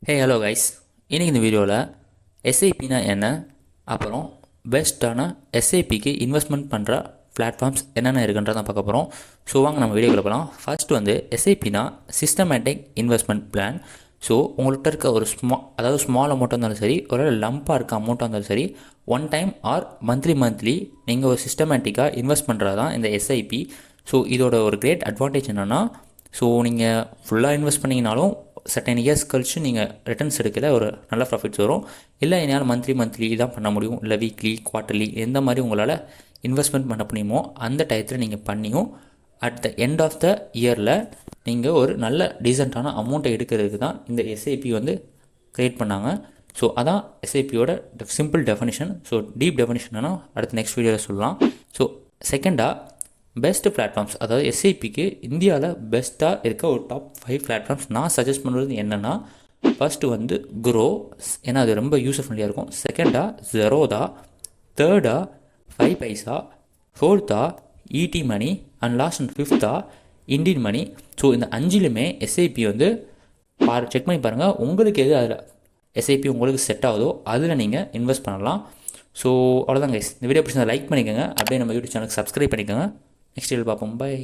Hey hello guys, இன்றைக்கி இந்த வீடியோவில் எஸ்ஐபினா என்ன, அப்புறம் பெஸ்ட்டான எஸ்ஐபிக்கு இன்வெஸ்ட்மெண்ட் பண்ணுற பிளாட்ஃபார்ம்ஸ் என்னென்ன இருக்குன்றதான் பார்க்க போகிறோம். ஸோ வாங்க நம்ம வீடியோக்குள்ள போகலாம். ஃபர்ஸ்ட் எஸ்ஐபினா சிஸ்டமேட்டிக் இன்வெஸ்ட்மெண்ட் பிளான். ஸோ உங்கள்கிட்ட இருக்க ஒரு ஸ்மால் அமௌண்ட்டாக இருந்தாலும் சரி, ஒரு லம்பாக இருக்க அமௌண்ட்டாக இருந்தாலும் சரி, ஒன் டைம் ஆர் மந்த்லி நீங்கள் ஒரு சிஸ்டமேட்டிக்காக இன்வெஸ்ட் பண்ணுறது தான் இந்த எஸ்ஐபி. ஸோ இதோட ஒரு கிரேட் அட்வான்டேஜ் என்னென்னா, ஸோ நீங்கள் ஃபுல்லாக இன்வெஸ்ட் பண்ணிங்கனாலும் சர்டன் இயர்ஸ் கழிச்சு நீங்கள் ரிட்டர்ன்ஸ் எடுக்கல ஒரு நல்ல ப்ராஃபிட்ஸ் வரும். இல்லை என்னால் மந்த்லி தான் பண்ண முடியும், இல்லை வீக்லி குவார்ட்டர்லி எந்த மாதிரி உங்களால் இன்வெஸ்ட்மெண்ட் பண்ண முடியுமோ அந்த டயத்தில் நீங்கள் பண்ணியும் at the end of the இயரில் நீங்கள் ஒரு நல்ல டீசெண்டான அமௌண்ட்டை எடுக்கிறதுக்கு தான் இந்த எஸ்ஐபி க்ரியேட் பண்ணாங்க. ஸோ அதான் எஸ்ஐபியோட சிம்பிள் டெஃபினிஷன். ஸோ டீப் டெஃபினிஷன்னா அடுத்த நெக்ஸ்ட் வீடியோவில் சொல்லலாம். ஸோ செகண்டாக பெஸ்ட் பிளாட்ஃபார்ம்ஸ், அதாவது எஸ்ஐபிக்கு இந்தியாவில் பெஸ்ட்டாக இருக்க ஒரு டாப் 5 பிளாட்ஃபார்ம்ஸ் நான் சஜஸ்ட் பண்ணுறது என்னென்னா, ஃபஸ்ட்டு க்ரோ, ஏன்னா அது ரொம்ப யூசர் ஃப்ரெண்ட்லியாக இருக்கும். செகண்டாக ஜெரோதா, தேர்டாக பைசா, ஃபோர்த்தாக INDmoney அண்ட் லாஸ்ட் அண்ட் ஃபிஃப்த்தாக INDmoney. ஸோ இந்த 5லுமே எஸ்ஐபி செக் பண்ணி பாருங்கள், உங்களுக்கு எது அதில் எஸ்ஐபி உங்களுக்கு செட் ஆகுதோ அதில் நீங்கள் இன்வெஸ்ட் பண்ணலாம். ஸோ அவ்வளோதான் கைஸ், இந்த வீடியோ பிடிச்சா லைக் பண்ணிக்கோங்க, அப்படியே நம்ம யூடியூப் சேனலுக்கு சப்ஸ்கிரைப் பண்ணிக்கோங்க. நெக்ஸ்ட் வீடியோ பார்ப்போம். பை.